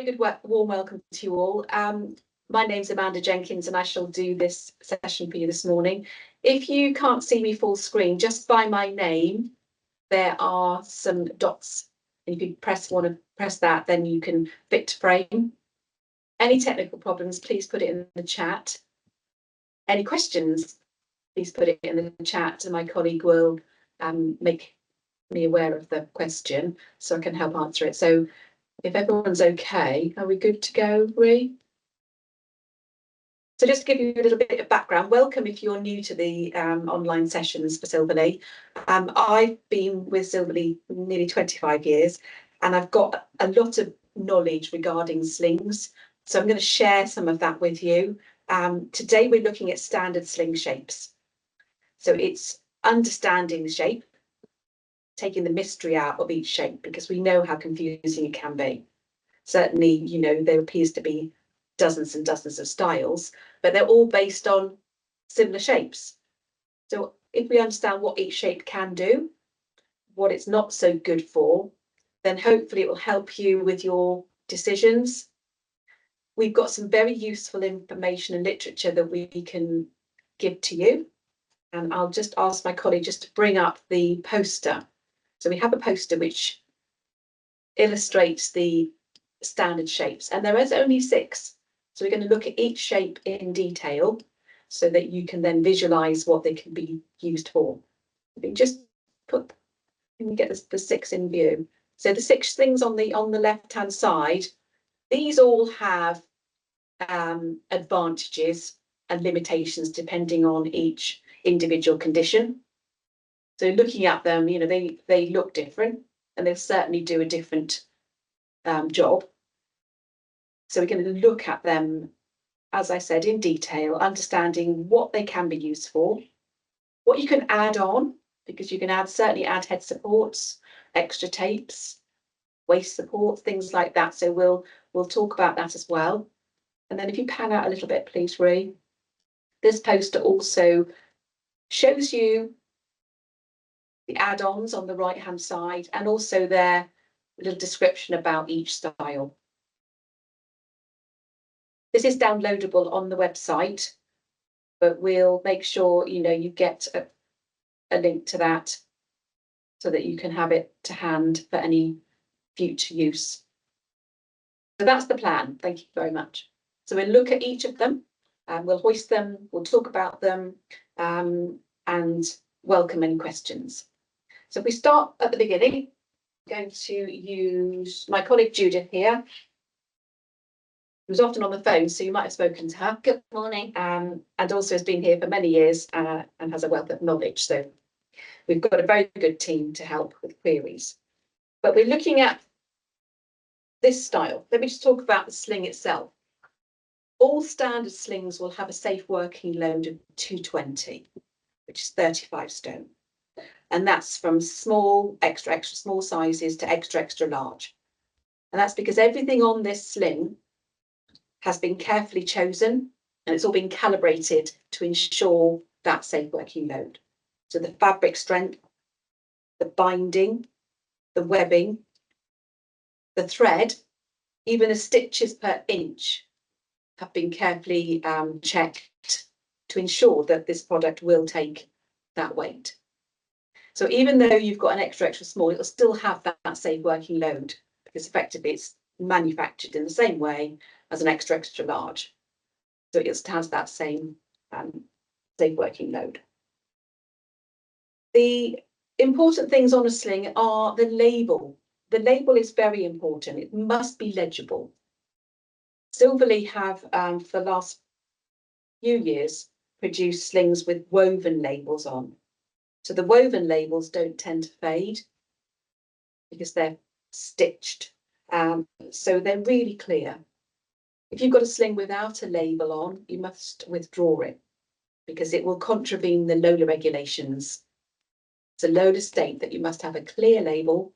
Very good warm welcome to you all. My name's Amanda Jenkins and I shall do this session for you this morning. If you can't see me full screen, just by my name, there are some dots. If you want to press that, then you can fit to frame. Any technical problems, please put it in the chat. Any questions, please put it in the chat and my colleague will make me aware of the question so I can help answer it. So if everyone's okay, are we good to go, Ree? So just to give you a little bit of background, welcome if you're new to the online sessions for Silverley. I've been with Silverley nearly 25 years and I've got a lot of knowledge regarding slings. So I'm going to share some of that with you. Today we're looking at standard sling shapes. So it's understanding the shape, taking the mystery out of each shape because we know how confusing it can be. Certainly, you know, there appears to be dozens and dozens of styles, but they're all based on similar shapes. So if we understand what each shape can do, what it's not so good for, then hopefully it will help you with your decisions. We've got some very useful information and literature that we can give to you. And I'll just ask my colleague just to bring up the poster. So we have a poster which illustrates the standard shapes, and there is only 6. So we're going to look at each shape in detail so that you can then visualize what they can be used for. If you just put, can you get the 6 in view? So the 6 things on the left-hand side, these all have advantages and limitations depending on each individual condition. So looking at them, you know, they look different and they'll certainly do a different job. So we're going to look at them, as I said, in detail, understanding what they can be used for, what you can add on, because you can certainly add head supports, extra tapes, waist supports, things like that. So we'll talk about that as well. And then if you pan out a little bit, please, Ree. This poster also shows you the add-ons on the right-hand side and also their little description about each style. This is downloadable on the website, but we'll make sure you get a link to that so that you can have it to hand for any future use. So that's the plan. Thank you very much. So we'll look at each of them and we'll hoist them, we'll talk about them and welcome any questions. So if we start at the beginning, I'm going to use my colleague Judith here, who's often on the phone, so you might have spoken to her. Good morning. And also has been here for many years and has a wealth of knowledge. So we've got a very good team to help with queries. But we're looking at this style. Let me just talk about the sling itself. All standard slings will have a safe working load of 220, which is 35 stone. And that's from small, extra small sizes to extra large. And that's because everything on this sling has been carefully chosen and it's all been calibrated to ensure that safe working load. So the fabric strength, the binding, the webbing, the thread, even the stitches per inch have been carefully checked to ensure that this product will take that weight. So even though you've got an extra small, it'll still have that safe working load because effectively it's manufactured in the same way as an extra large. So it has that same safe working load. The important things on a sling are the label. The label is very important. It must be legible. Silverley have, for the last few years, produced slings with woven labels on. So the woven labels don't tend to fade because they're stitched. So they're really clear. If you've got a sling without a label on, you must withdraw it because it will contravene the Lola regulations. So Lola state that you must have a clear label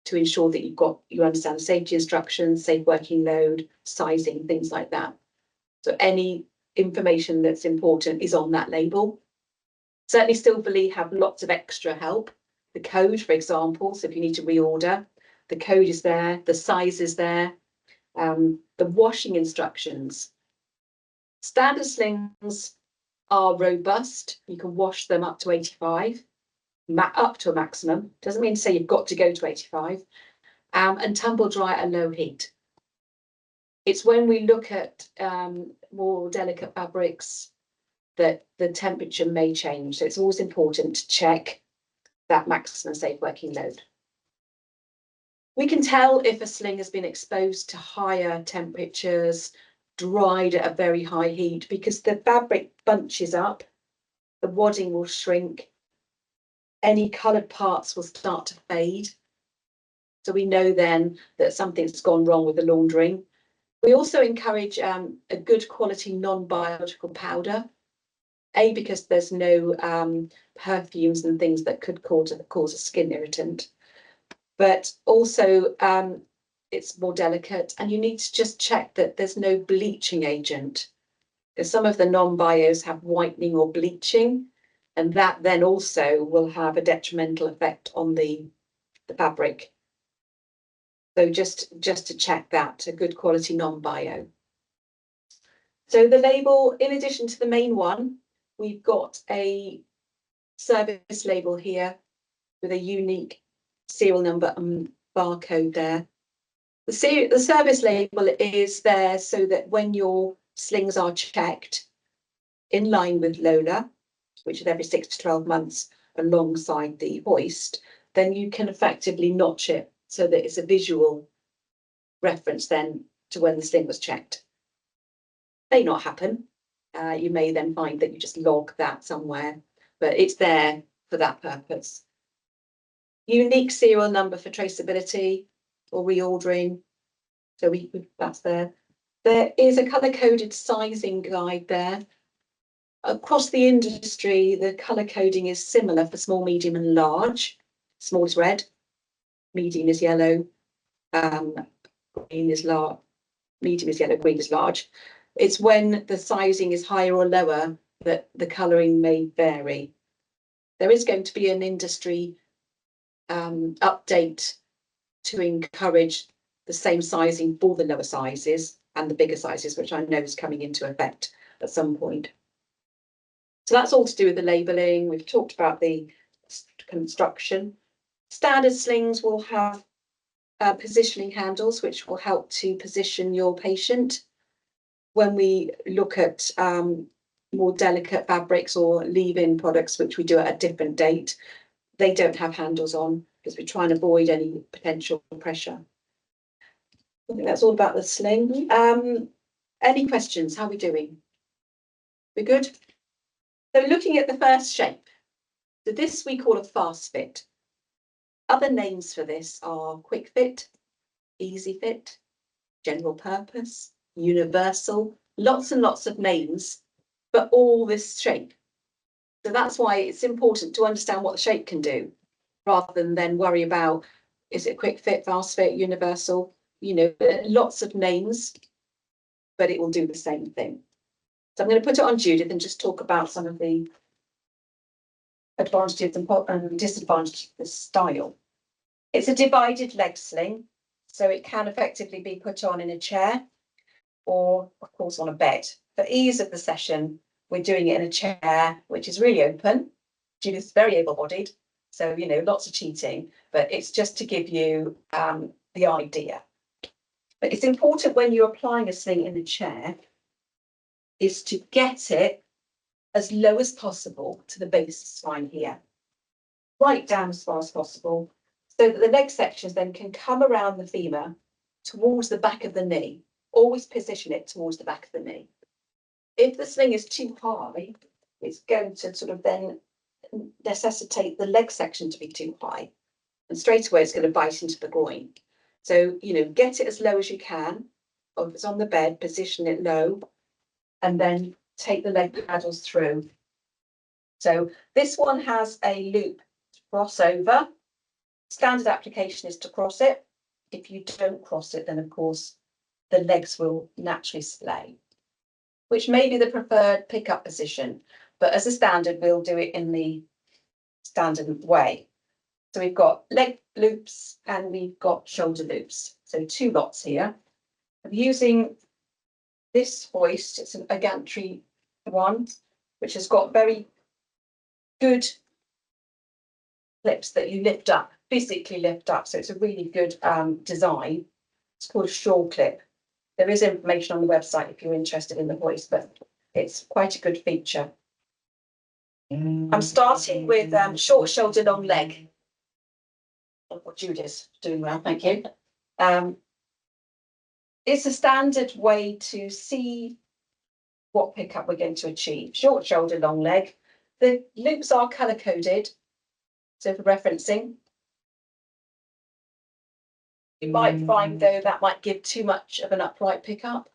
to ensure that you understand safety instructions, safe working load, sizing, things like that. So any information that's important is on that label. Certainly Silverley have lots of extra help. The code, for example, so if you need to reorder, the code is there, the size is there, The washing instructions. Standard slings are robust. You can wash them up to 85, up to a maximum. Doesn't mean to say you've got to go to 85. And tumble dry at a low heat. It's when we look at more delicate fabrics that the temperature may change. So it's always important to check that maximum safe working load. We can tell if a sling has been exposed to higher temperatures, dried at a very high heat, because the fabric bunches up, the wadding will shrink, any coloured parts will start to fade. So we know then that something's gone wrong with the laundering. We also encourage a good quality non-biological powder, because there's no perfumes and things that could cause a skin irritant, but also it's more delicate, and you need to just check that there's no bleaching agent, because some of the non-bios have whitening or bleaching, and that then also will have a detrimental effect on the fabric. So just to check that, a good quality non-bio. So the label, in addition to the main one, we've got a service label here with a unique serial number and barcode there. The service label is there so that when your slings are checked in line with Lola, which is every 6 to 12 months alongside the hoist, then you can effectively notch it so that it's a visual reference then to when the sling was checked. May not happen. You may then find that you just log that somewhere, but it's there for that purpose. Unique serial number for traceability or reordering. So that's there. There is a colour-coded sizing guide there. Across the industry, the colour coding is similar for small, medium and large. Small is red, medium is yellow, green is large, medium is yellow, green is large. It's when the sizing is higher or lower that the colouring may vary. There is going to be an industry update to encourage the same sizing for the lower sizes and the bigger sizes, which I know is coming into effect at some point. So that's all to do with the labelling. We've talked about the construction. Standard slings will have positioning handles, which will help to position your patient. When we look at more delicate fabrics or leave-in products, which we do at a different date, they don't have handles on because we try and avoid any potential pressure. I think that's all about the sling. Any questions? How are we doing? We're good? So looking at the first shape, so this we call a fast fit. Other names for this are quick fit, easy fit, general purpose, universal, lots and lots of names, but all this shape. So that's why it's important to understand what the shape can do, rather than then worry about, is it quick fit, fast fit, universal? You know, lots of names, but it will do the same thing. So I'm going to put it on Judith and just talk about some of the advantages and disadvantages of this style. It's a divided leg sling, so it can effectively be put on in a chair or, of course, on a bed. For ease of the session, we're doing it in a chair, which is really open. Judith's very able-bodied, so, you know, lots of cheating, but it's just to give you the idea. But it's important when you're applying a sling in a chair is to get it as low as possible to the base spine here, right down as far as possible, so that the leg sections then can come around the femur towards the back of the knee. Always position it towards the back of the knee. If the sling is too high, it's going to sort of then necessitate the leg section to be too high, and straight away it's going to bite into the groin. So, you know, get it as low as you can, or if it's on the bed, position it low, and then take the leg paddles through. So this one has a loop to cross over. Standard application is to cross it. If you don't cross it, then of course the legs will naturally splay, which may be the preferred pickup position, but as a standard, we'll do it in the standard way. So we've got leg loops and we've got shoulder loops. So two lots here. I'm using this hoist. It's a gantry one, which has got very good clips that you lift up, physically lift up. So it's a really good design. It's called a shawl clip. There is information on the website if you're interested in the hoist, but it's quite a good feature. I'm starting with short shoulder, long leg. What Judith's doing well, thank you. It's a standard way to see what pickup we're going to achieve. Short shoulder, long leg. The loops are colour coded, so for referencing. You might find though that might give too much of an upright pickup,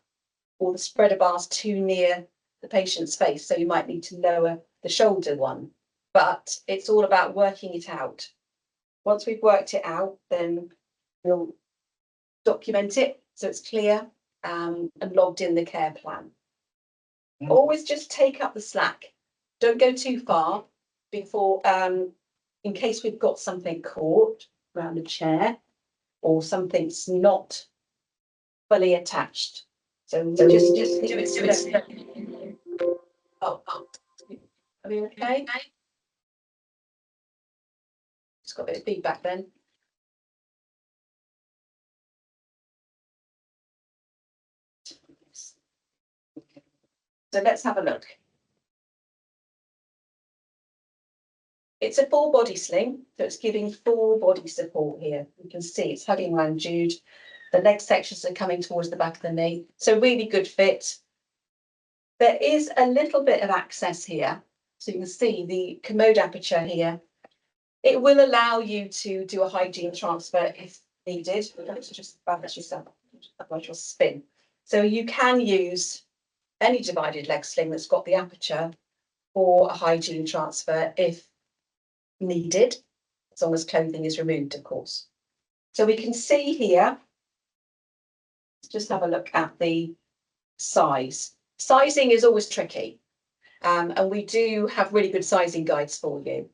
or the spreader bar's too near the patient's face, so you might need to lower the shoulder one. But it's all about working it out. Once we've worked it out, then we'll document it so it's clear and logged in the care plan. Always just take up the slack. Don't go too far before, in case we've got something caught around the chair or something's not fully attached. So just do it. Oh, are we okay? Just got a bit of feedback then. So let's have a look. It's a full body sling, so it's giving full body support here. You can see it's hugging around Jude. The leg sections are coming towards the back of the knee. So really good fit. There is a little bit of access here. So you can see the commode aperture here. It will allow you to do a hygiene transfer if needed. Let's just balance yourself, otherwise you'll spin. So you can use any divided leg sling that's got the aperture for a hygiene transfer if needed, as long as clothing is removed, of course. So we can see here, let's just have a look at the size. Sizing is always tricky, and we do have really good sizing guides for you,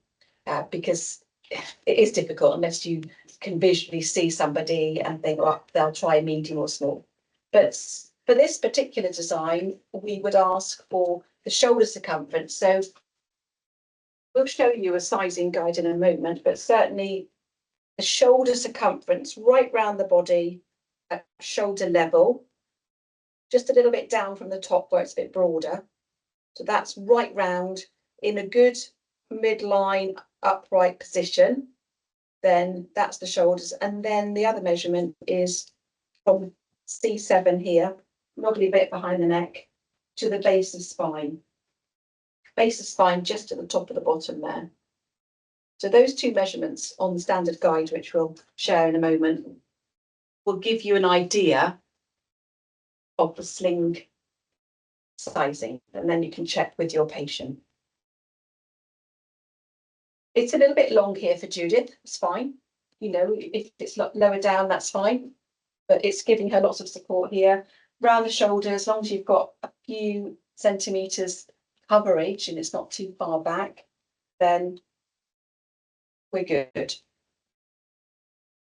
because it is difficult unless you can visually see somebody and think, well, they'll try a medium or small. But for this particular design, we would ask for the shoulder circumference. So we'll show you a sizing guide in a moment, but certainly the shoulder circumference right round the body at shoulder level, just a little bit down from the top where it's a bit broader. So that's right round in a good midline upright position. Then that's the shoulders. And then the other measurement is from C7 here, probably a bit behind the neck, to the base of spine. Base of spine just at the top of the bottom there. So those two measurements on the standard guide, which we'll share in a moment, will give you an idea of the sling sizing, and then you can check with your patient. It's a little bit long here for Judith, it's fine. You know, if it's lower down, that's fine, but it's giving her lots of support here. Round the shoulders, as long as you've got a few centimetres coverage and it's not too far back, then we're good.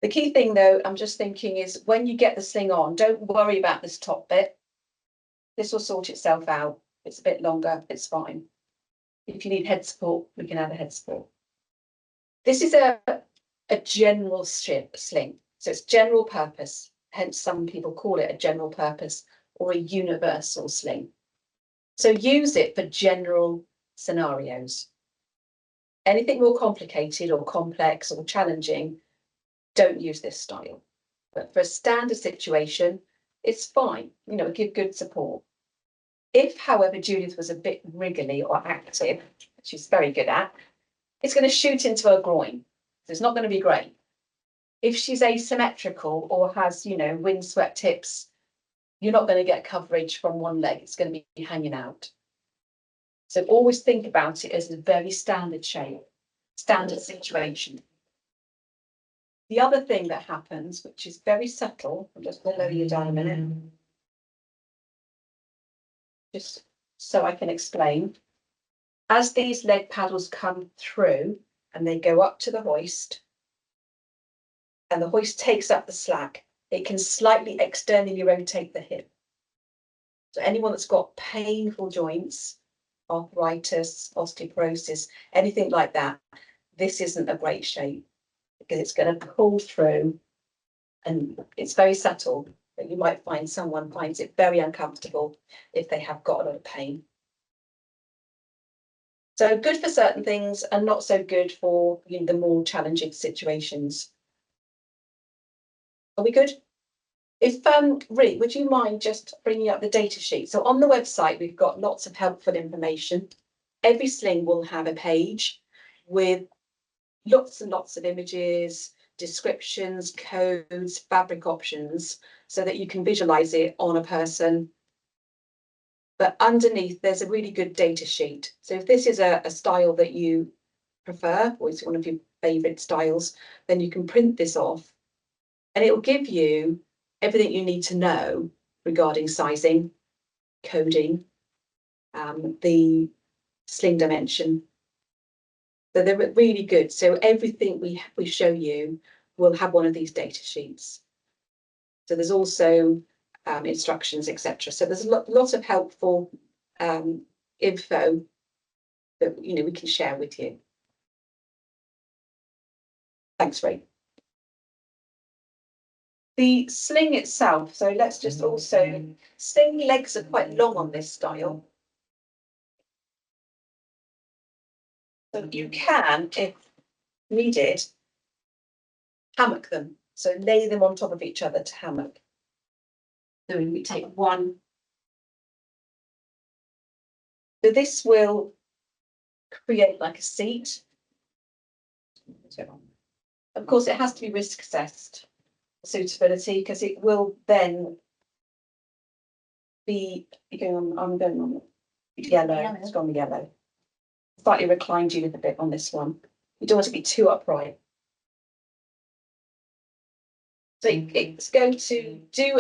The key thing though, I'm just thinking, is when you get the sling on, don't worry about this top bit. This will sort itself out. It's a bit longer, it's fine. If you need head support, we can add a head support. This is a general sling, so it's general purpose, hence some people call it a general purpose or a universal sling. So use it for general scenarios. Anything more complicated or complex or challenging, don't use this style. But for a standard situation, it's fine, you know, give good support. If, however, Judith was a bit wriggly or active, which she's very good at, it's going to shoot into her groin. So it's not going to be great. If she's asymmetrical or has, you know, windswept hips, you're not going to get coverage from one leg. It's going to be hanging out. So always think about it as a very standard shape, standard situation. The other thing that happens, which is very subtle, I'm just going to lower you down a minute, just so I can explain. As these leg paddles come through and they go up to the hoist, and the hoist takes up the slack, It can slightly externally rotate the hip. So anyone that's got painful joints, arthritis, osteoporosis, anything like that, this isn't a great shape because it's going to pull through and it's very subtle, but you might find someone finds it very uncomfortable if they have got a lot of pain. So good for certain things and not so good for the more challenging situations. Are we good? If Rick, would you mind just bringing up the data sheet? So on the website, we've got lots of helpful information. Every sling will have a page with lots and lots of images, descriptions, codes, fabric options, so that you can visualize it on a person. But underneath, there's a really good data sheet. So if this is a style that you prefer, or it's one of your favorite styles, then you can print this off and it will give you everything you need to know regarding sizing, coding, the sling dimension. So they're really good. So everything we show you will have one of these data sheets. So there's also instructions, etc. So there's a lot of helpful info that we can share with you. Thanks, Ray. The sling itself, so let's just also, sling legs are quite long on this style. So you can, if needed, hammock them. So lay them on top of each other to hammock. So we take one. So this will create like a seat. Of course, it has to be risk assessed, suitability, because it will then be going on. I'm going on yellow. It's gone yellow. Slightly reclined you a bit on this one. You don't want to be too upright. So it's going to do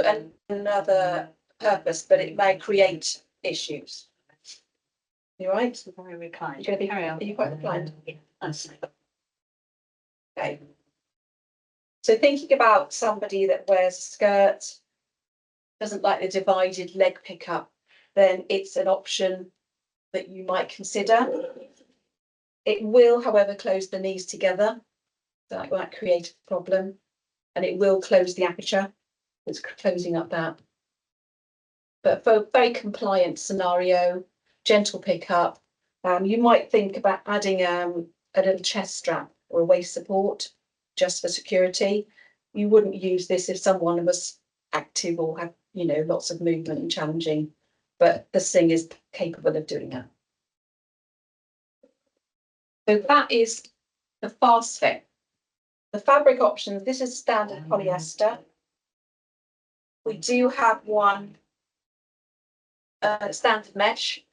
another purpose, but it may create issues. You all right? Very reclined. You're going to be, are you quite reclined? Nice. Okay. So thinking about somebody that wears a skirt, doesn't like the divided leg pickup, then it's an option that you might consider. It will, however, close the knees together. So that might create a problem. And it will close the aperture. It's closing up that. But for a very compliant scenario, gentle pickup, you might think about adding a little chest strap or a waist support just for security. You wouldn't use this if someone was active or had, lots of movement and challenging, but the sling is capable of doing that. So that is the fast fit. The fabric options, this is standard polyester. We do have one standard mesh.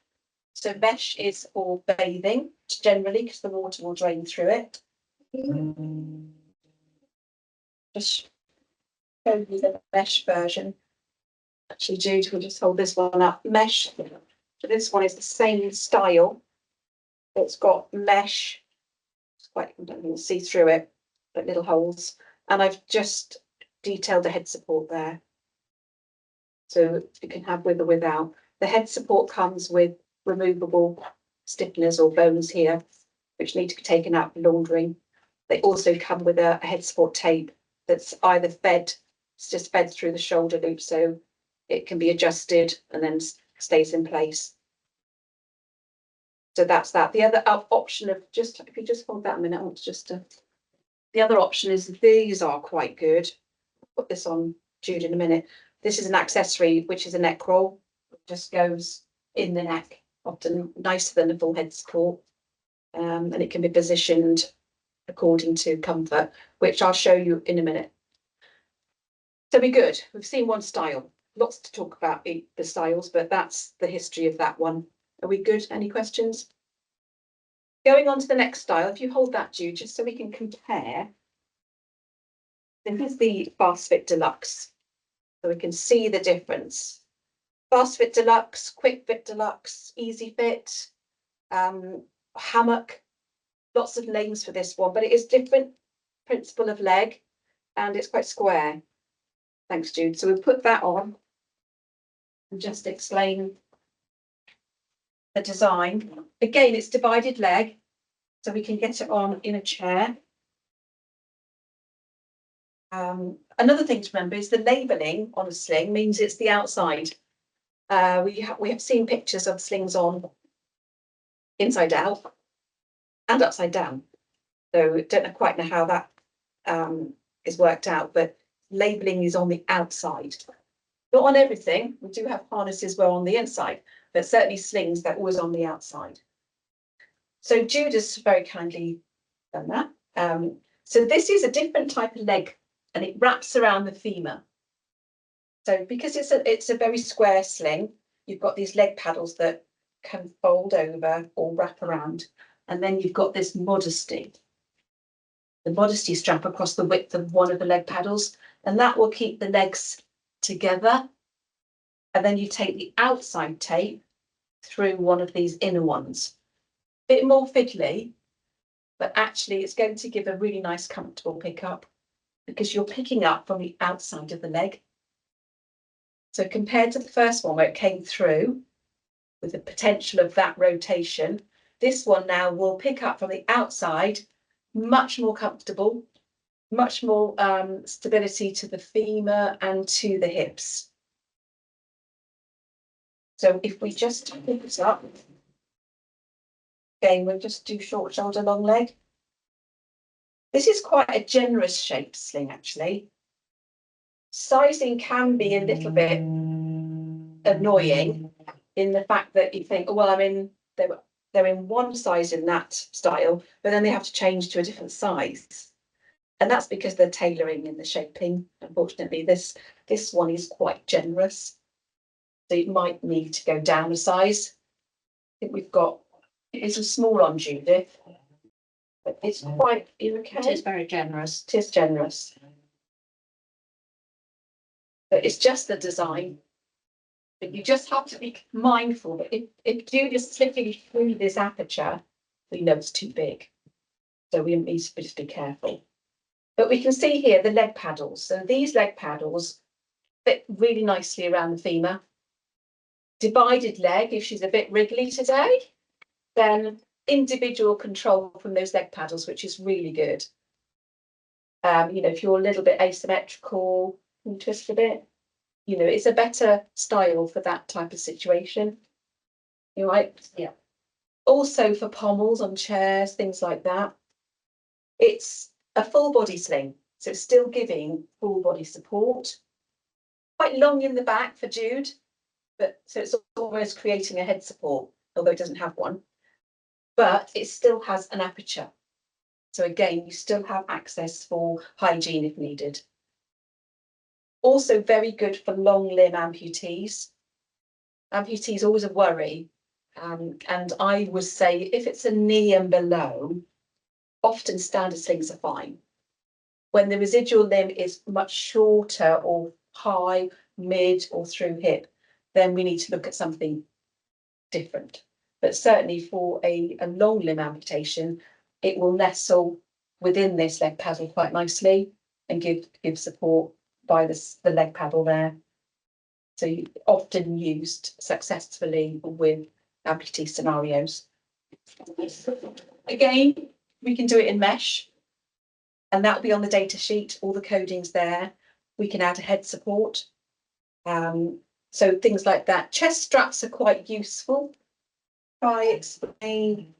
So mesh is for bathing generally because the water will drain through it. Just show you the mesh version. Actually, Jude will just hold this one up. Mesh. So this one is the same style. It's got mesh. It's quite, I don't think you'll see through it, but little holes. And I've just detailed the head support there. So you can have with or without. The head support comes with removable stiffeners or bones here, which need to be taken out for laundering. They also come with a head support tape that's either fed, it's just fed through the shoulder loop, so it can be adjusted and then stays in place. So that's that. The other option of just, if you just hold that a minute, I want to just, the other option is these are quite good. I'll put this on Jude in a minute. This is an accessory, which is a neck roll. It just goes in the neck, often nicer than a full head support. And it can be positioned according to comfort, which I'll show you in a minute. So we're good. We've seen one style. Lots to talk about the styles, but that's the history of that one. Are we good? Any questions? Going on to the next style, if you hold that, Jude, just so we can compare. This is the Fast Fit Deluxe. So we can see the difference. Fast Fit Deluxe, Quick Fit Deluxe, Easy Fit, hammock, lots of names for this one, but it is different principle of leg and it's quite square. Thanks, Jude. So we'll put that on and just explain the design. Again, it's divided leg, so we can get it on in a chair. Another thing to remember is the labelling on a sling means it's the outside. We have seen pictures of slings on inside out and upside down. So don't quite know how that is worked out, but labelling is on the outside. Not on everything. We do have harnesses where on the inside, but certainly slings, they're always on the outside. So Jude has very kindly done that. So this is a different type of leg, and it wraps around the femur. So because it's a very square sling, you've got these leg paddles that can fold over or wrap around, and then you've got this modesty. The modesty strap across the width of one of the leg paddles, and that will keep the legs together. And then you take the outside tape through one of these inner ones. Bit more fiddly, but actually it's going to give a really nice comfortable pickup because you're picking up from the outside of the leg. So compared to the first one where it came through with the potential of that rotation, this one now will pick up from the outside, much more comfortable, much more stability to the femur and to the hips. So if we just pick this up, again, we'll just do short shoulder, long leg. This is quite a generous shaped sling, actually. Sizing can be a little bit annoying in the fact that you think, oh, well, they're in one size in that style, but then they have to change to a different size. And that's because they're tailoring in the shaping. Unfortunately, this one is quite generous. So you might need to go down a size. I think we've got, it's a small on Judith, but it's quite, okay? It is very generous. It is generous. But it's just the design. But you just have to be mindful that if Jude is slipping through this aperture, we know it's too big. So we need to just be careful. But we can see here the leg paddles. So these leg paddles fit really nicely around the femur. Divided leg, if she's a bit wriggly today, then individual control from those leg paddles, which is really good. If you're a little bit asymmetrical, you twist a bit. It's a better style for that type of situation. You right? Yeah. Also for pommels on chairs, things like that. It's a full body sling, so it's still giving full body support. Quite long in the back for Jude, but so it's almost creating a head support, although it doesn't have one. But it still has an aperture. So again, you still have access for hygiene if needed. Also very good for long limb amputees. Amputees always a worry. And I would say if it's a knee and below, often standard slings are fine. When the residual limb is much shorter or high, mid or through hip, then we need to look at something different. But certainly for a long limb amputation, it will nestle within this leg paddle quite nicely and give support by the leg paddle there. So often used successfully with amputee scenarios. Again, we can do it in mesh, and that'll be on the data sheet. All the coding's there. We can add a head support. So things like that. Chest straps are quite useful. I explain.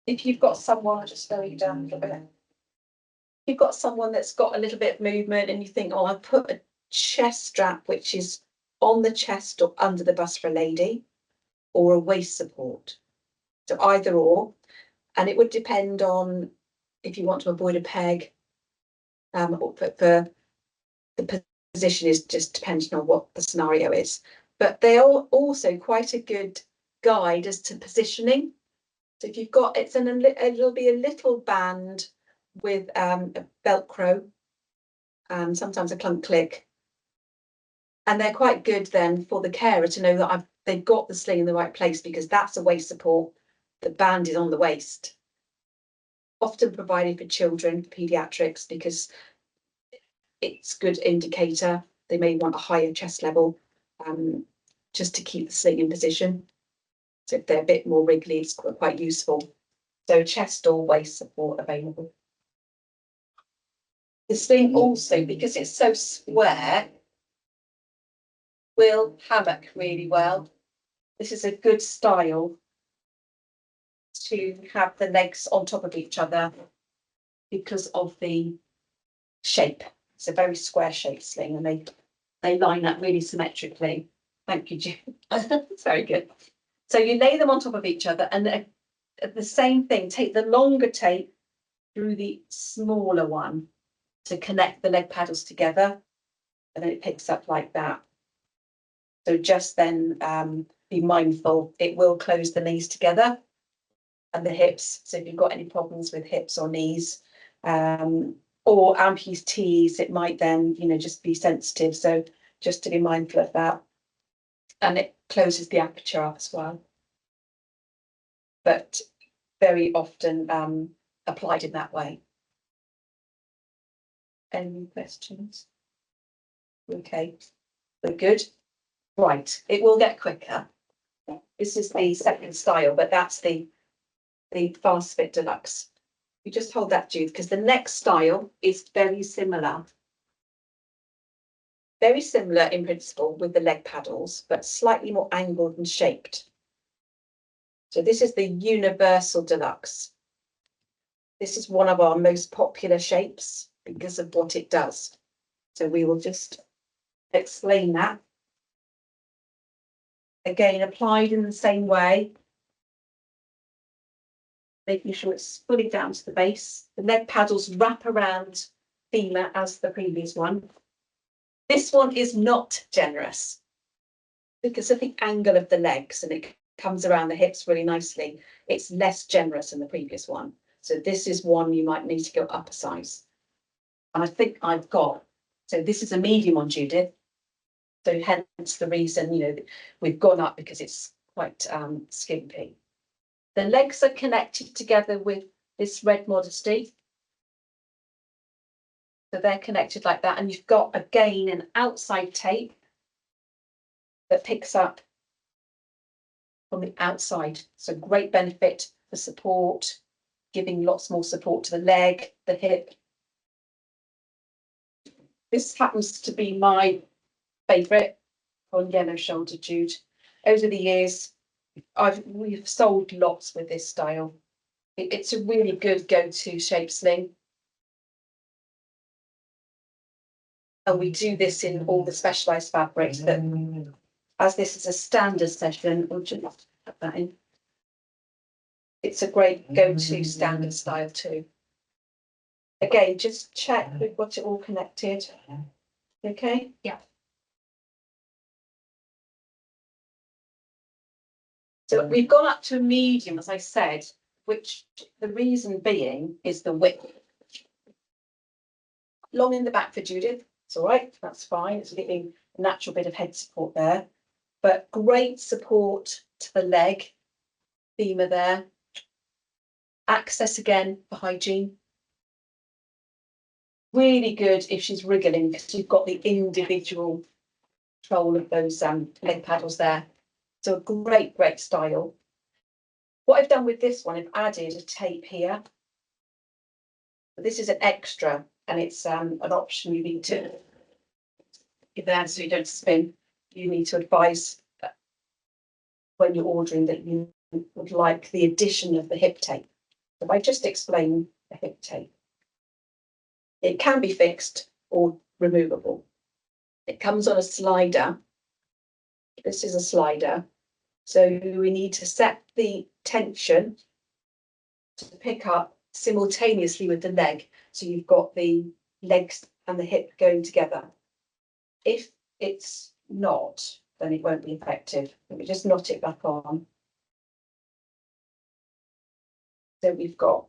If you've got someone, I'll just slow you down a little bit. If you've got someone that's got a little bit of movement and you think, oh, I'll put a chest strap which is on the chest or under the bust for a lady, or a waist support. So either or, and it would depend on if you want to avoid a peg, or for the position is just depending on what the scenario is. But they are also quite a good guide as to positioning. So if you've got, it'll be a little band with a Velcro, sometimes a clunk click. And they're quite good then for the carer to know that they've got the sling in the right place, because that's a waist support. The band is on the waist. Often provided for children, paediatrics, because it's a good indicator. They may want a higher chest level, just to keep the sling in position. So if they're a bit more wriggly, it's quite useful. So chest or waist support available. The sling also, because it's so square, will hammock really well. This is a good style to have the legs on top of each other because of the shape. It's a very square shaped sling, and they line up really symmetrically. Thank you, Jim. That's very good. So you lay them on top of each other, and the same thing, take the longer tape through the smaller one to connect the leg paddles together, and then it picks up like that. So just then be mindful, it will close the knees together and the hips. So if you've got any problems with hips or knees, or amputees, it might then, just be sensitive. So just to be mindful of that. And it closes the aperture up as well. But very often applied in that way. Any questions? Okay, we're good. Right, it will get quicker. This is the second style, but that's the Fast Fit Deluxe. You just hold that, Jude, because the next style is very similar. Very similar in principle with the leg paddles, but slightly more angled and shaped. So this is the Universal Deluxe. This is one of our most popular shapes because of what it does. So we will just explain that. Again, applied in the same way. Making sure it's fully down to the base. The leg paddles wrap around femur as the previous one. This one is not generous because of the angle of the legs, and it comes around the hips really nicely. It's less generous than the previous one. So this is one you might need to go up a size. And I think I've got, so this is a medium on Judith. So hence the reason, we've gone up because it's quite skimpy. The legs are connected together with this red modesty. So they're connected like that. And you've got, again, an outside tape that picks up from the outside. So great benefit for support, giving lots more support to the leg, the hip. This happens to be my favourite on Yellow Shoulder Jude. Over the years, we've sold lots with this style. It's a really good go-to shape sling. And we do this in all the specialised fabrics, but as this is a standard session, we'll just put that in. It's a great go-to standard style too. Again, just check we've got it all connected. Okay? Yeah. So we've gone up to a medium, as I said, which the reason being is the width. Long in the back for Judith. It's all right, that's fine. It's giving a natural bit of head support there, but great support to the leg, femur there. Access again for hygiene. Really good if she's wriggling because you've got the individual control of those leg paddles there. So a great style. What I've done with this one, I've added a tape here. This is an extra, and it's an option you need to give there so you don't spin. You need to advise when you're ordering that you would like the addition of the hip tape. If I just explain the hip tape, it can be fixed or removable. It comes on a slider. This is a slider. So we need to set the tension to pick up simultaneously with the leg. So you've got the legs and the hip going together. If it's not, then it won't be effective. Let me just knot it back on. So we've got,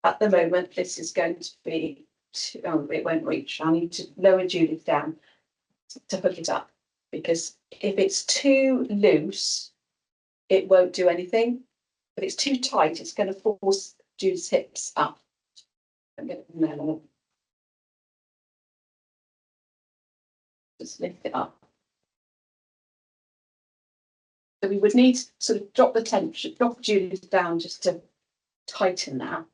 at the moment, this is going to be, it won't reach. I need to lower Judith down to hook it up, because if it's too loose, it won't do anything. If it's too tight, it's going to force Judith's hips up. Just lift it up. So we would need to sort of drop the tension, drop Julius down just to tighten that.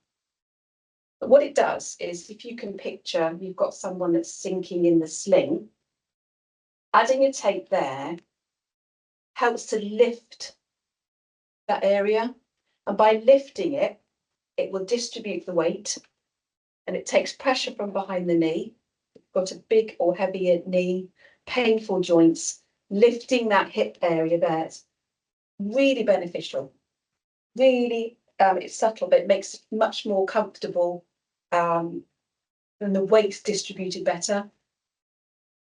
But what it does is, if you can picture, you've got someone that's sinking in the sling, adding a tape there helps to lift that area. And by lifting it, it will distribute the weight and it takes pressure from behind the knee. Got a big or heavier knee, painful joints, lifting that hip area there. It's really beneficial. Really, it's subtle, but it makes it much more comfortable, and the weight's distributed better.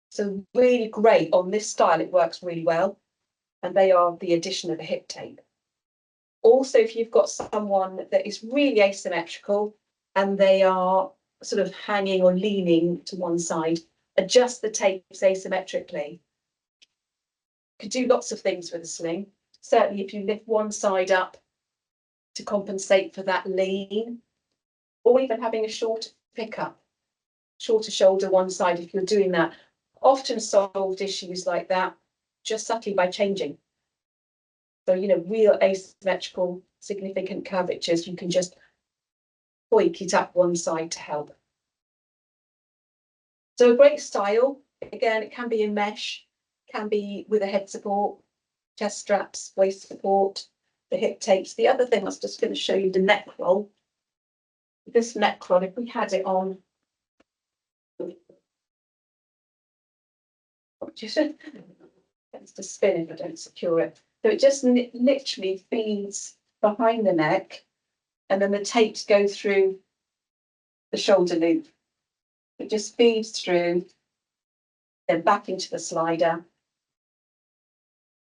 So really great on this style, it works really well. And they are the addition of a hip tape. Also, if you've got someone that is really asymmetrical and they are sort of hanging or leaning to one side, adjust the tapes asymmetrically. Could do lots of things with a sling. Certainly if you lift one side up to compensate for that lean, or even having a shorter pickup, shorter shoulder one side, if you're doing that. Often solved issues like that just subtly by changing. So, you know, real asymmetrical, significant curvatures, you can just point it up one side to help. So a great style, again, it can be in mesh, can be with a head support, chest straps, waist support, the hip tapes. The other thing I was just going to show you, the neck roll. This neck roll, if we had it on, just gets to spin if I don't secure it. So it just literally feeds behind the neck, and then the tapes go through the shoulder loop. It just feeds through, then back into the slider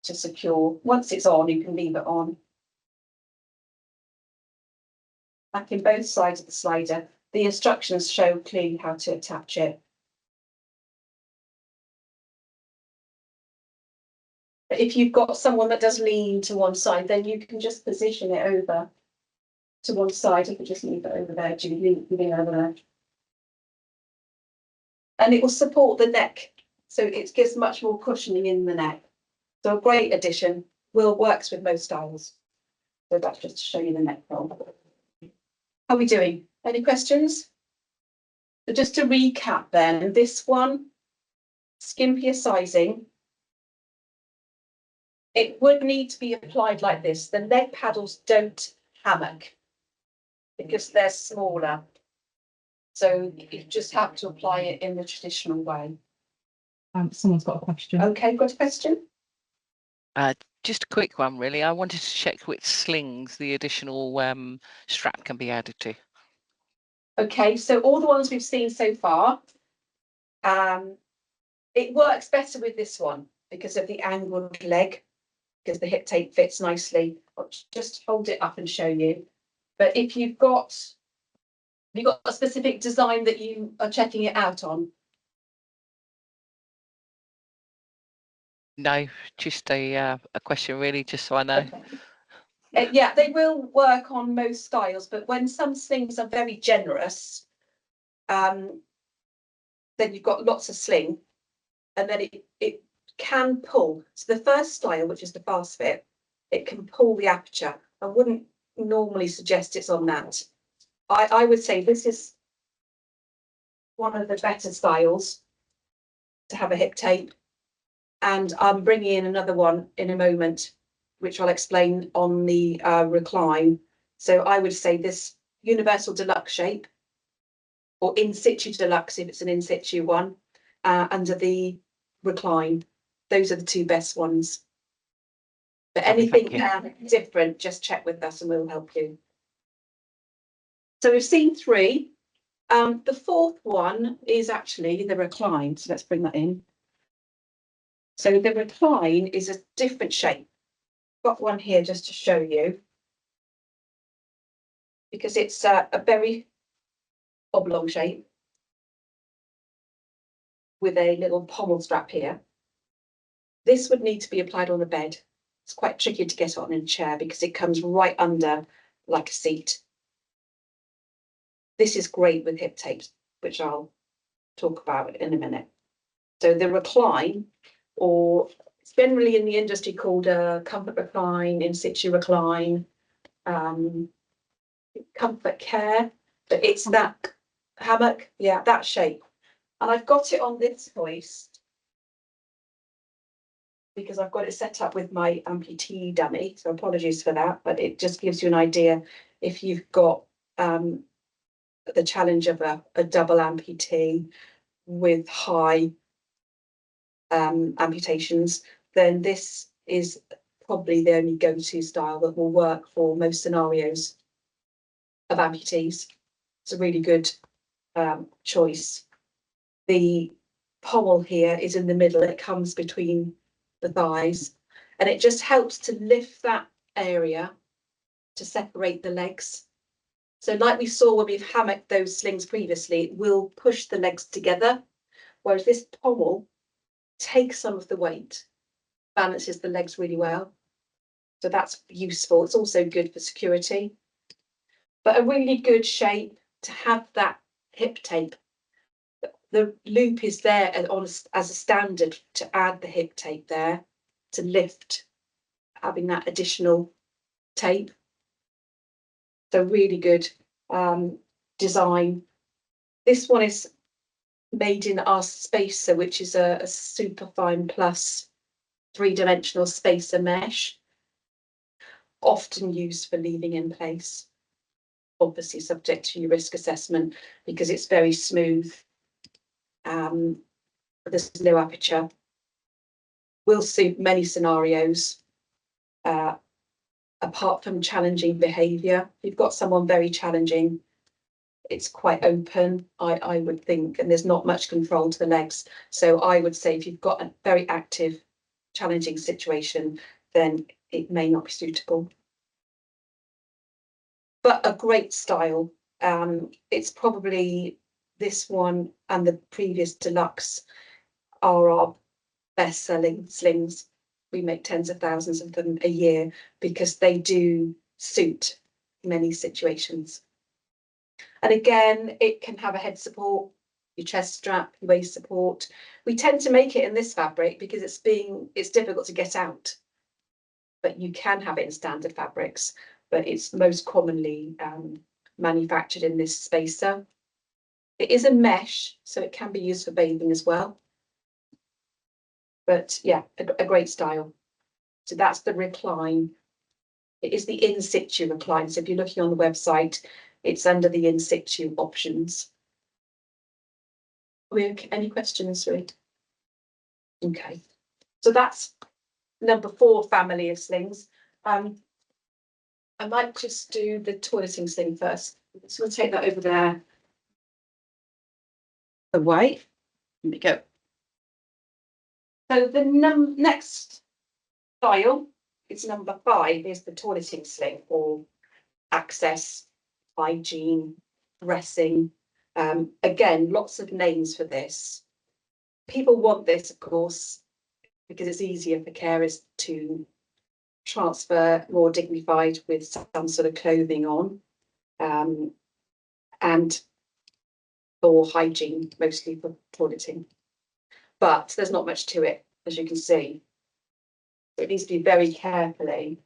to secure. Once it's on, you can leave it on. Back in both sides of the slider. The instructions show clearly how to attach it. But if you've got someone that does lean to one side, then you can just position it over to one side. If you just leave it over there, Julie, lean over there. And it will support the neck, so it gives much more cushioning in the neck. So a great addition. Works with most styles. So that's just to show you the neck roll. How are we doing? Any questions? So just to recap then, this one, skimpier sizing. It would need to be applied like this. The leg paddles don't hammock because they're smaller. So you just have to apply it in the traditional way. Someone's got a question. Okay, got a question? Just a quick one, really. I wanted to check which slings the additional strap can be added to. Okay, so all the ones we've seen so far, it works better with this one because of the angled leg, because the hip tape fits nicely. I'll just hold it up and show you. But if you've got a specific design that you are checking it out on? No, just a question, really, just so I know. Okay. Yeah, they will work on most styles, but when some slings are very generous, then you've got lots of sling, and then it can pull. So the first style, which is the fast fit, it can pull the aperture. I wouldn't normally suggest it's on that. I would say this is one of the better styles to have a hip tape. And I'm bringing in another one in a moment, which I'll explain on the recline. So I would say this universal deluxe shape, or in situ deluxe if it's an in situ one, under the recline. Those are the two best ones. But anything different, just check with us and we'll help you. So we've seen three. The fourth one is actually the recline. So let's bring that in. So the recline is a different shape. Got one here just to show you, because it's a very oblong shape with a little pommel strap here. This would need to be applied on the bed. It's quite tricky to get on in a chair because it comes right under like a seat. This is great with hip tapes, which I'll talk about in a minute. So the recline, or it's generally in the industry called a comfort recline, in situ recline, comfort care, but it's that hammock, yeah, that shape. And I've got it on this hoist because I've got it set up with my amputee dummy, so apologies for that, but it just gives you an idea if you've got the challenge of a double amputee with high amputations, then this is probably the only go-to style that will work for most scenarios of amputees. It's a really good choice. The pommel here is in the middle, it comes between the thighs, and it just helps to lift that area to separate the legs. So like we saw when we've hammocked those slings previously, it will push the legs together, whereas this pommel takes some of the weight, balances the legs really well. So that's useful. It's also good for security, but a really good shape to have that hip tape. The loop is there as a standard to add the hip tape there to lift, having that additional tape. So really good design. This one is made in our spacer, which is a Superfine Plus 3-dimensional spacer mesh, often used for leaving in place, obviously subject to your risk assessment because it's very smooth. There's no aperture. Will suit many scenarios, apart from challenging behaviour. If you've got someone very challenging, it's quite open, I would think, and there's not much control to the legs. So I would say if you've got a very active, challenging situation, then it may not be suitable. But a great style. It's probably this one and the previous deluxe are our best-selling slings. We make tens of thousands of them a year because they do suit many situations. And again, it can have a head support, your chest strap, your waist support. We tend to make it in this fabric because it's difficult to get out, but you can have it in standard fabrics, but it's most commonly manufactured in this spacer. It is a mesh, so it can be used for bathing as well. But yeah, a great style. So that's the recline. It is the in situ recline. So if you're looking on the website, it's under the in situ options. Any questions, Ruth? Okay, so that's number 4 family of slings. I might just do the toileting sling first. So we'll take that over there. Away. There we go. So the next style is number 5, is the toileting sling, or access, hygiene, dressing. Again, lots of names for this. People want this, of course, because it's easier for carers to transfer more dignified with some sort of clothing on, and for hygiene, mostly for toileting. But there's not much to it, as you can see. So it needs to be very carefully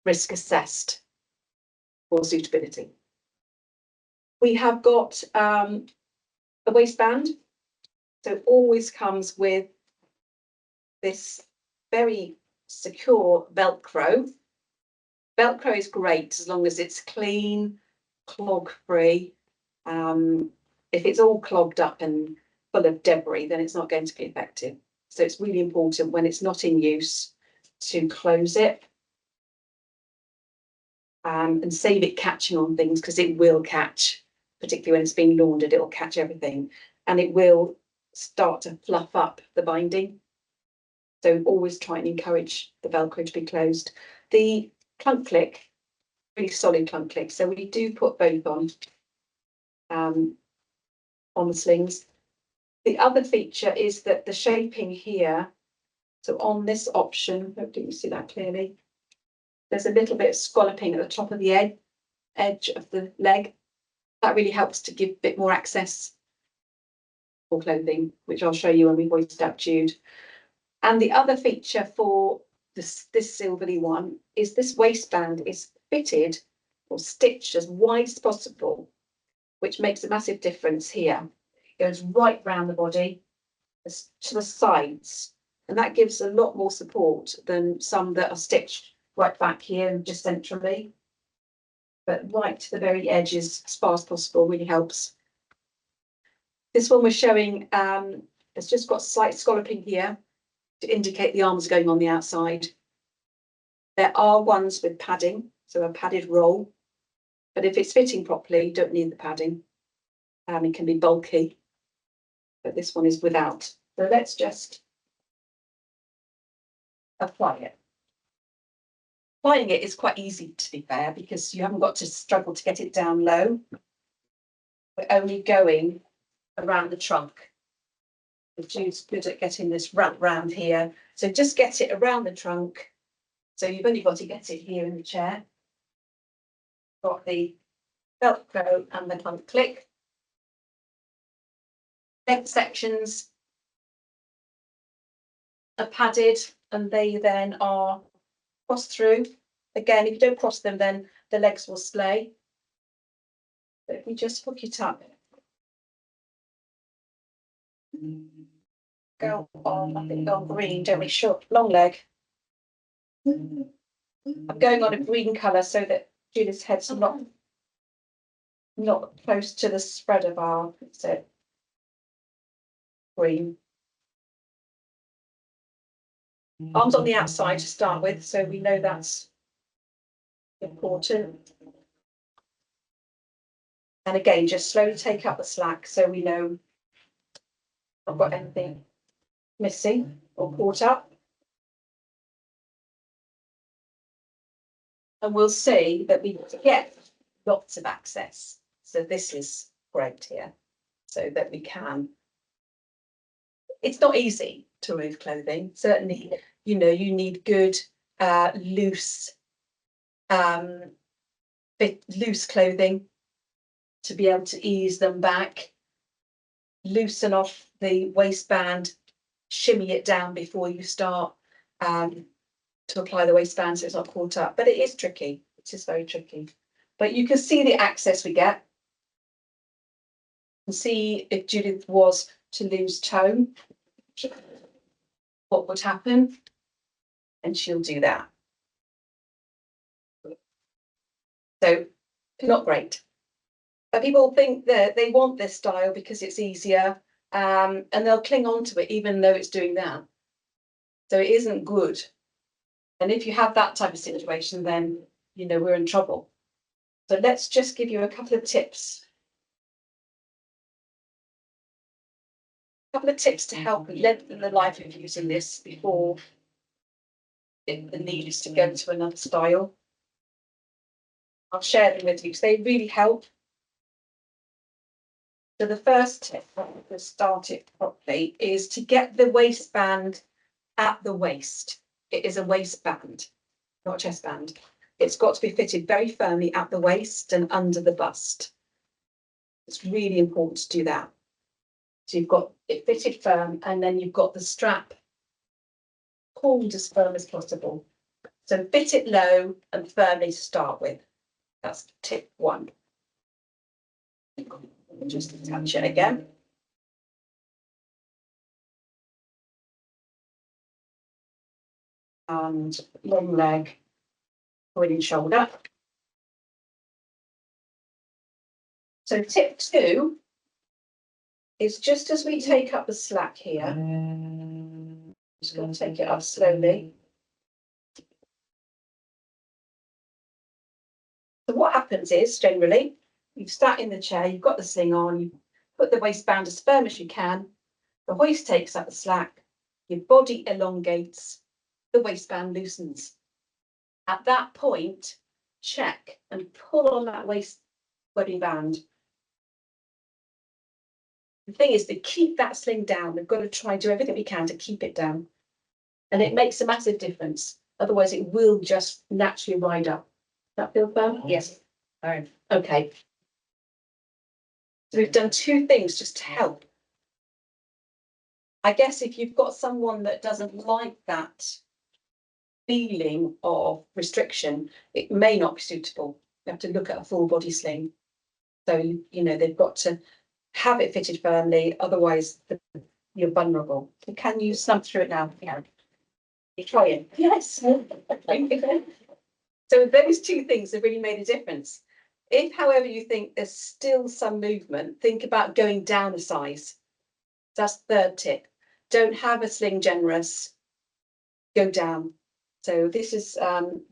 risk assessed for suitability. We have got a waistband, so it always comes with this very secure Velcro. Velcro is great as long as it's clean, clog free. If it's all clogged up and full of debris, then it's not going to be effective. So it's really important when it's not in use to close it and save it catching on things, because it will catch, particularly when it's being laundered, it will catch everything and it will start to fluff up the binding. So always try and encourage the Velcro to be closed. The clunk click, really solid clunk click. So we do put both on the slings. The other feature is that the shaping here, so on this option, hopefully you see that clearly, there's a little bit of scalloping at the top of the edge of the leg. That really helps to give a bit more access for clothing, which I'll show you when we hoisted up Jude. And the other feature for this Silverly one is this waistband is fitted or stitched as wide as possible, which makes a massive difference here. It goes right round the body to the sides, and that gives a lot more support than some that are stitched right back here and just centrally. But right to the very edges as far as possible really helps. This one we're showing, it's just got slight scalloping here to indicate the arms are going on the outside. There are ones with padding, so a padded roll, but if it's fitting properly, you don't need the padding. It can be bulky, but this one is without. So let's just apply it. Applying it is quite easy, to be fair, because you haven't got to struggle to get it down low. We're only going around the trunk. Jude's good at getting this wrap round here. So just get it around the trunk. So you've only got to get it here in the chair. Got the Velcro and the clump click. Leg sections are padded and they then are crossed through. Again, if you don't cross them, then the legs will splay. But if we just hook it up, go on, I think on green, don't we? Short, long leg. I'm going on a green colour so that Judith's head's not close to the spread of our, so green. Arms on the outside to start with, so we know that's important. And again, just slowly take up the slack so we know I've got anything missing or caught up. And we'll see that we get lots of access. So this is great here, so that we can. It's not easy to remove clothing. Certainly, you know, you need good, loose clothing to be able to ease them back, loosen off the waistband, shimmy it down before you start to apply the waistband so it's not caught up. But it is tricky. It is very tricky. But you can see the access we get. You can see if Judith was to lose tone, what would happen, and she'll do that. So not great. But people think that they want this style because it's easier, and they'll cling on to it even though it's doing that. So it isn't good. And if you have that type of situation, then you know we're in trouble. So let's just give you a couple of tips. A couple of tips to help lengthen the life of using this before the need is to go to another style. I'll share them with you because they really help. So the first tip, to start it properly, is to get the waistband at the waist. It is a waistband, not a chest band. It's got to be fitted very firmly at the waist and under the bust. It's really important to do that. So you've got it fitted firm, and then you've got the strap pulled as firm as possible. So fit it low and firmly to start with. That's tip one. Just attach it again. And long leg, going in shoulder. So tip two is just as we take up the slack here, just going to take it up slowly. So what happens is, generally, you've sat in the chair, you've got the sling on, you put the waistband as firm as you can, the hoist takes up the slack, your body elongates, the waistband loosens. At that point, check and pull on that waist webbing band. The thing is to keep that sling down. We've got to try and do everything we can to keep it down. And it makes a massive difference. Otherwise, it will just naturally ride up. That feel firm? Yes. All right. Okay. So we've done two things just to help. I guess if you've got someone that doesn't like that feeling of restriction, it may not be suitable. You have to look at a full body sling. So, you know, they've got to have it fitted firmly, otherwise you're vulnerable. Can you snap through it now? Yeah. You're trying. Yes. So those two things have really made a difference. If, however, you think there's still some movement, think about going down a size. That's the third tip. Don't have a sling generous, go down. So this is,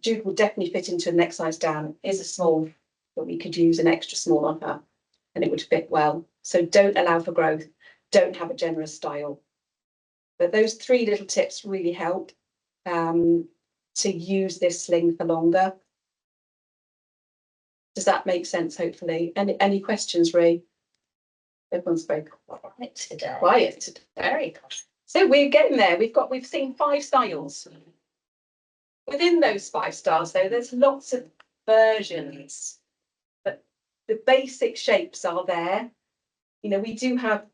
Jude will definitely fit into the next size down. Is a small, but we could use an extra small on her and it would fit well. So don't allow for growth. Don't have a generous style. But those three little tips really help to use this sling for longer. Does that make sense, hopefully? Any questions, Ray? Everyone's very quiet today. Quiet today. Very quiet. So we're getting there. We've seen 5 styles. Within those 5 styles, though, there's lots of versions. But the basic shapes are there. You know, we do have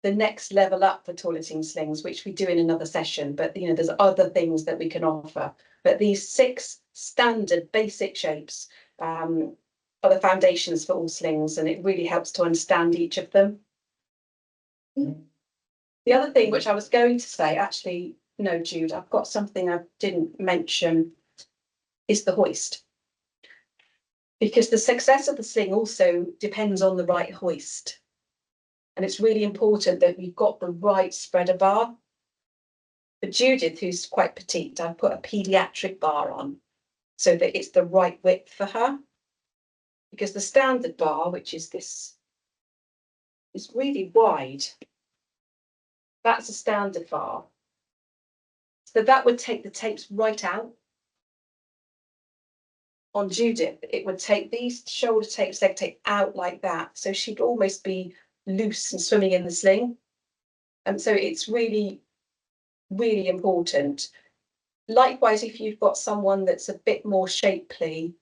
the next level up for toileting slings, which we do in another session, but you know, there's other things that we can offer. But these 6 standard basic shapes are the foundations for all slings, and it really helps to understand each of them. The other thing which I was going to say, actually, no, Jude, I've got something I didn't mention, is the hoist. Because the success of the sling also depends on the right hoist. And it's really important that we've got the right spreader bar. For Judith, who's quite petite, I've put a paediatric bar on so that it's the right width for her. Because the standard bar, which is this, is really wide. That's a standard bar. So that would take the tapes right out. On Judith, it would take these shoulder tapes, leg tape out like that. So she'd almost be loose and swimming in the sling. And so it's really, really important. Likewise, if you've got someone that's a bit more shapely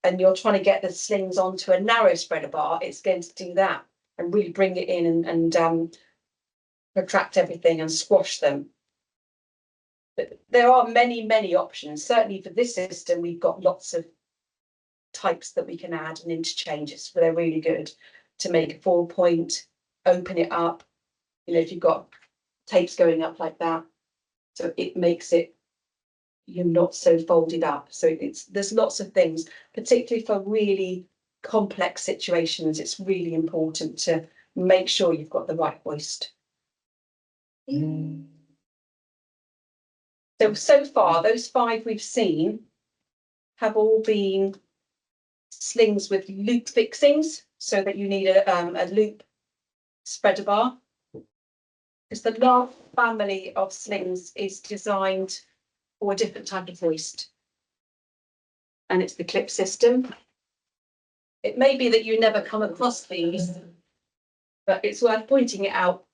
and you're trying to get the slings onto a narrow spreader bar, it's going to do that and really bring it in and protract everything and squash them. But there are many, many options. Certainly for this system, we've got lots of types that we can add and interchanges. They're really good to make a 4-point, open it up. You know, if you've got tapes going up like that, so it makes it, you're not so folded up. So there's lots of things, particularly for really complex situations. It's really important to make sure you've got the right hoist. So far, those 5 we've seen have all been slings with loop fixings, so that you need a loop spreader bar. Because the last family of slings is designed for a different type of hoist. And it's the clip system. It may be that you never come across these, but it's worth pointing it out,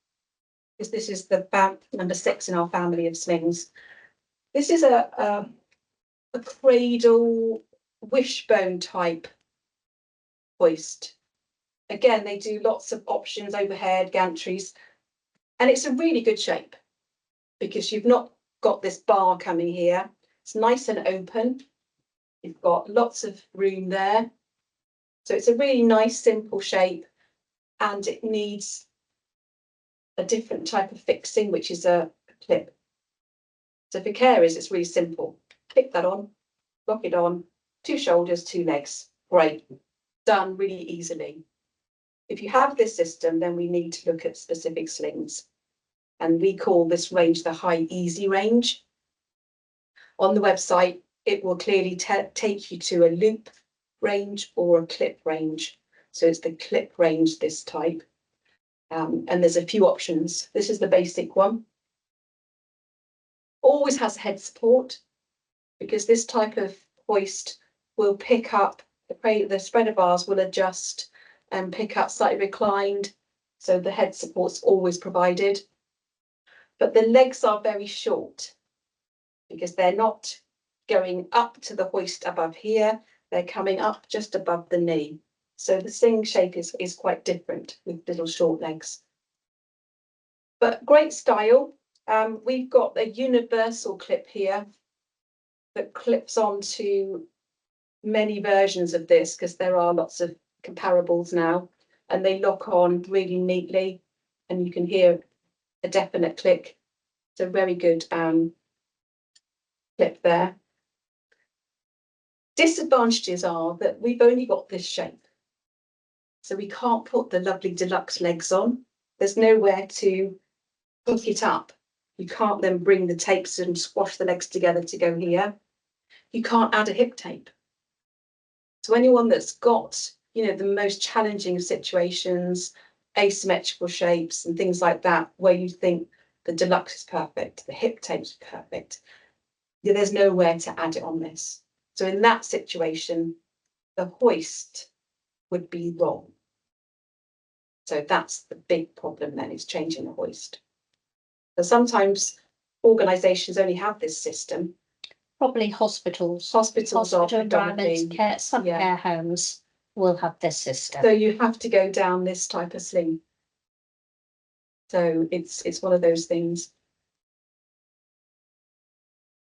because this is the number 6 in our family of slings. This is a cradle wishbone type hoist. Again, they do lots of options, overhead, gantries, and it's a really good shape because you've not got this bar coming here. It's nice and open. You've got lots of room there. So it's a really nice, simple shape, and it needs a different type of fixing, which is a clip. So for carers, it's really simple. Clip that on, lock it on, 2 shoulders, 2 legs. Great. Done really easily. If you have this system, then we need to look at specific slings. And we call this range the high easy range. On the website, it will clearly take you to a loop range or a clip range. So it's the clip range, this type. And there's a few options. This is the basic one. Always has head support, because this type of hoist will pick up, the spreader bars will adjust and pick up slightly reclined. So the head support's always provided. But the legs are very short because they're not going up to the hoist above here. They're coming up just above the knee. So the sling shape is quite different with little short legs. But great style. We've got a universal clip here that clips onto many versions of this, because there are lots of comparables now, and they lock on really neatly, and you can hear a definite click. It's a very good clip there. Disadvantages are that we've only got this shape, so we can't put the lovely deluxe legs on. There's nowhere to hook it up. You can't then bring the tapes and squash the legs together to go here. You can't add a hip tape. So anyone that's got, you know, the most challenging situations, asymmetrical shapes and things like that, where you think the deluxe is perfect, the hip tape's perfect, there's nowhere to add it on this. So in that situation, the hoist would be wrong. So that's the big problem then, is changing the hoist. So sometimes organisations only have this system. Probably hospitals. Hospitals are Hospital environments, predominantly, some yeah. care homes will have this system. So you have to go down this type of sling. So it's one of those things.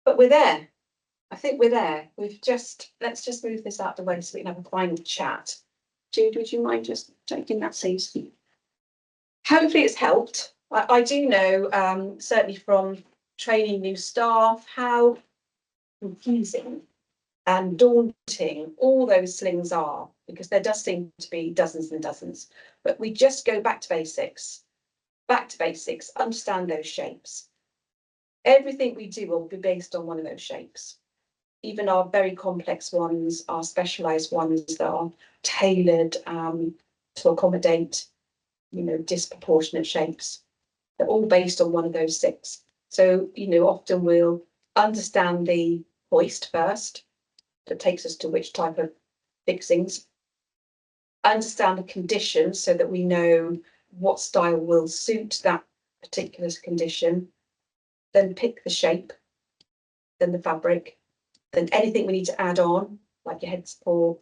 But we're there. I think we're there. Let's just move this out of the way so we can have a final chat. Jude, would you mind just taking that seat? Hopefully it's helped. I do know, certainly from training new staff, how confusing and daunting all those slings are, because there does seem to be dozens and dozens. But we just go back to basics, understand those shapes. Everything we do will be based on one of those shapes. Even our very complex ones, our specialised ones that are tailored to accommodate, you know, disproportionate shapes. They're all based on one of those 6. So, you know, often we'll understand the hoist first, that takes us to which type of fixings. Understand the condition so that we know what style will suit that particular condition. Then pick the shape, then the fabric, then anything we need to add on, like your head support,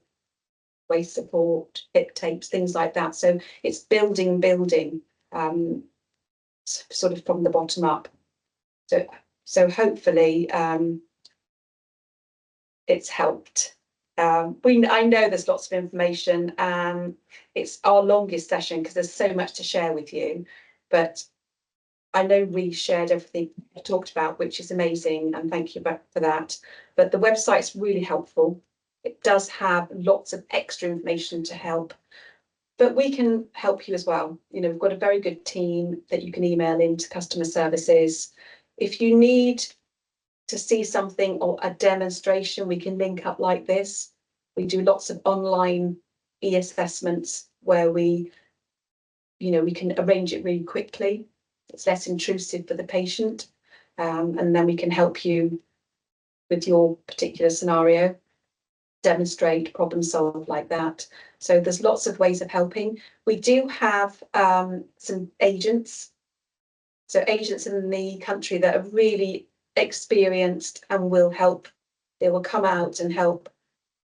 waist support, hip tapes, things like that. So it's building, sort of from the bottom up. So hopefully it's helped. I know there's lots of information. It's our longest session because there's so much to share with you, but I know we shared everything we talked about, which is amazing, and thank you for that. But the website's really helpful. It does have lots of extra information to help, but we can help you as well. You know, we've got a very good team that you can email into customer services. If you need to see something or a demonstration, we can link up like this. We do lots of online e-assessments where we can arrange it really quickly. It's less intrusive for the patient, and then we can help you with your particular scenario, demonstrate, problem solve like that. So there's lots of ways of helping. We do have some agents. So agents in the country that are really experienced and will help. They will come out and help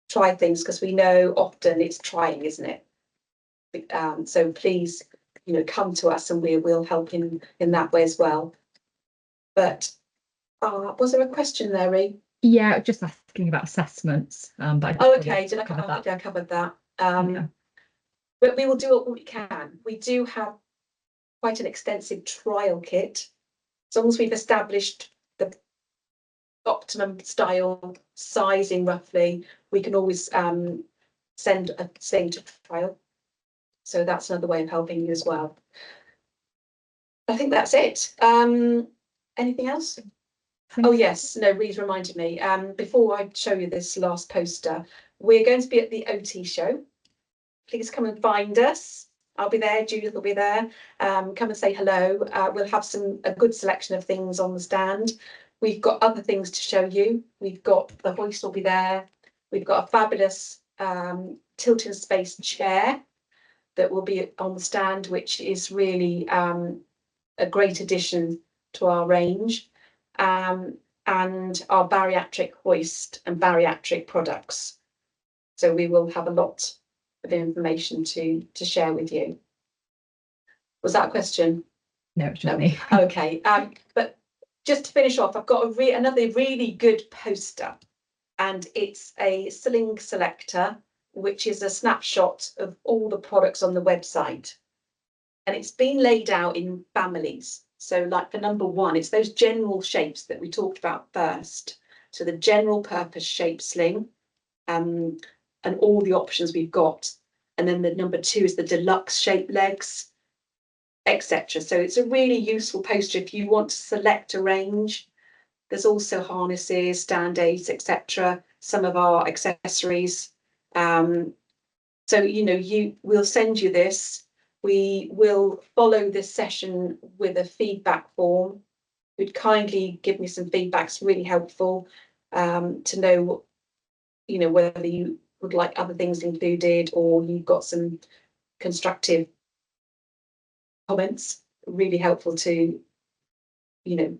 try things, because we know often it's trying, isn't it? So please, you know, come to us and we will help in that way as well. But was there a question there, Ree? Yeah, just asking about assessments. But okay, did I cover that? I covered that. Yeah. But we will do what we can. We do have quite an extensive trial kit. As long as we've established the optimum style, sizing roughly, we can always send a sling to trial. So that's another way of helping you as well. I think that's it. Anything else? Oh yes, no, Ree's reminded me. Before I show you this last poster, we're going to be at the OT show. Please come and find us. I'll be there, Judith will be there. Come and say hello. We'll have a good selection of things on the stand. We've got other things to show you. We've got the hoist will be there. We've got a fabulous tilting space chair that will be on the stand, which is really a great addition to our range. And our bariatric hoist and bariatric products. So we will have a lot of information to share with you. Was that a question? No, it's just No. me. Okay. But just to finish off, I've got another really good poster, and it's a Sling selector, which is a snapshot of all the products on the website. And it's been laid out in families. So like for number 1, it's those general shapes that we talked about first. So the general purpose shape sling, and all the options we've got. And then the number 2 is the deluxe shape legs, etc. So it's a really useful poster if you want to select a range. There's also harnesses, stand aids, etc. Some of our accessories. So, you know, we'll send you this. We will follow this session with a feedback form. You'd kindly give me some feedback. It's really helpful to know, you know, whether you would like other things included or you've got some constructive comments. Really helpful to, you know,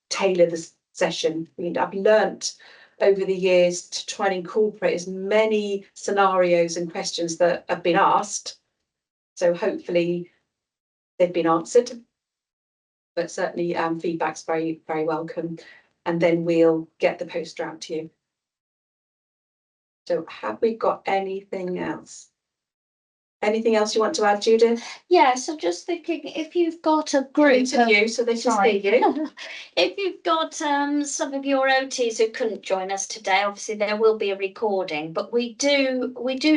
tailor the session. I mean, I've learnt over the years to try and incorporate as many scenarios and questions that have been asked. So hopefully they've been answered, but certainly feedback's very, very welcome. And then we'll get the poster out to you. So have we got anything else? Anything else you want to add, Judith? Yeah, so just thinking, if you've got a group of, Interview, so they just hear sorry. you. If you've got some of your OTs who couldn't join us today, obviously there will be a recording, but we do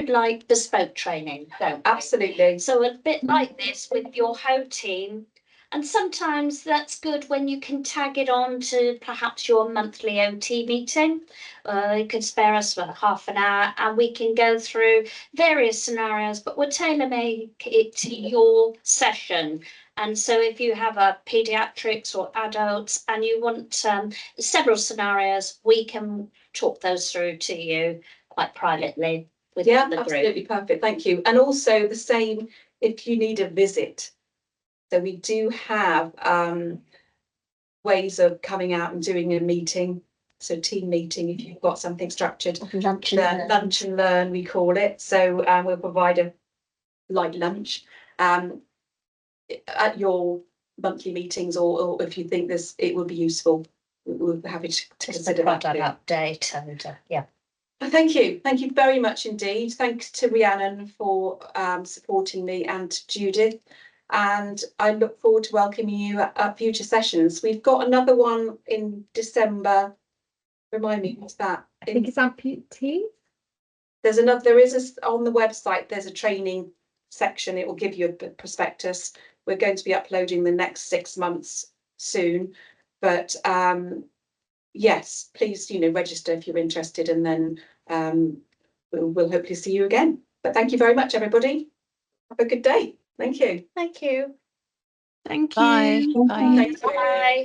like bespoke training, don't we? Absolutely. So a bit like this with your whole team. And sometimes that's good when you can tag it on to perhaps your monthly OT meeting. You could spare us for half an hour and we can go through various scenarios, but we'll tailor make it to your session. And so if you have a pediatrics or adults and you want several scenarios, we can talk those through to you quite privately within the group. Absolutely perfect. Thank you. And also the same if you need a visit. So we do have ways of coming out and doing a meeting. So team meeting, if you've got something structured. Lunch and learn. Lunch and learn, we call it. So we'll provide a light lunch at your monthly meetings, or if you think it would be useful, we'll be happy to consider that. Update and yeah. Thank you very much indeed. Thanks to Rhiannon for supporting me and to Judith, and I look forward to welcoming you at future sessions. We've got another one in December. Remind me, what's that? I think it's amputees. There is on the website, there's a training section. It will give you a prospectus. We're going to be uploading the next 6 months soon, but yes, please, you know, register if you're interested, and then we'll hopefully see you again. But thank you very much, everybody. Have a good day. Thank you. Thank you. Thank you. Bye. Thank you. Bye.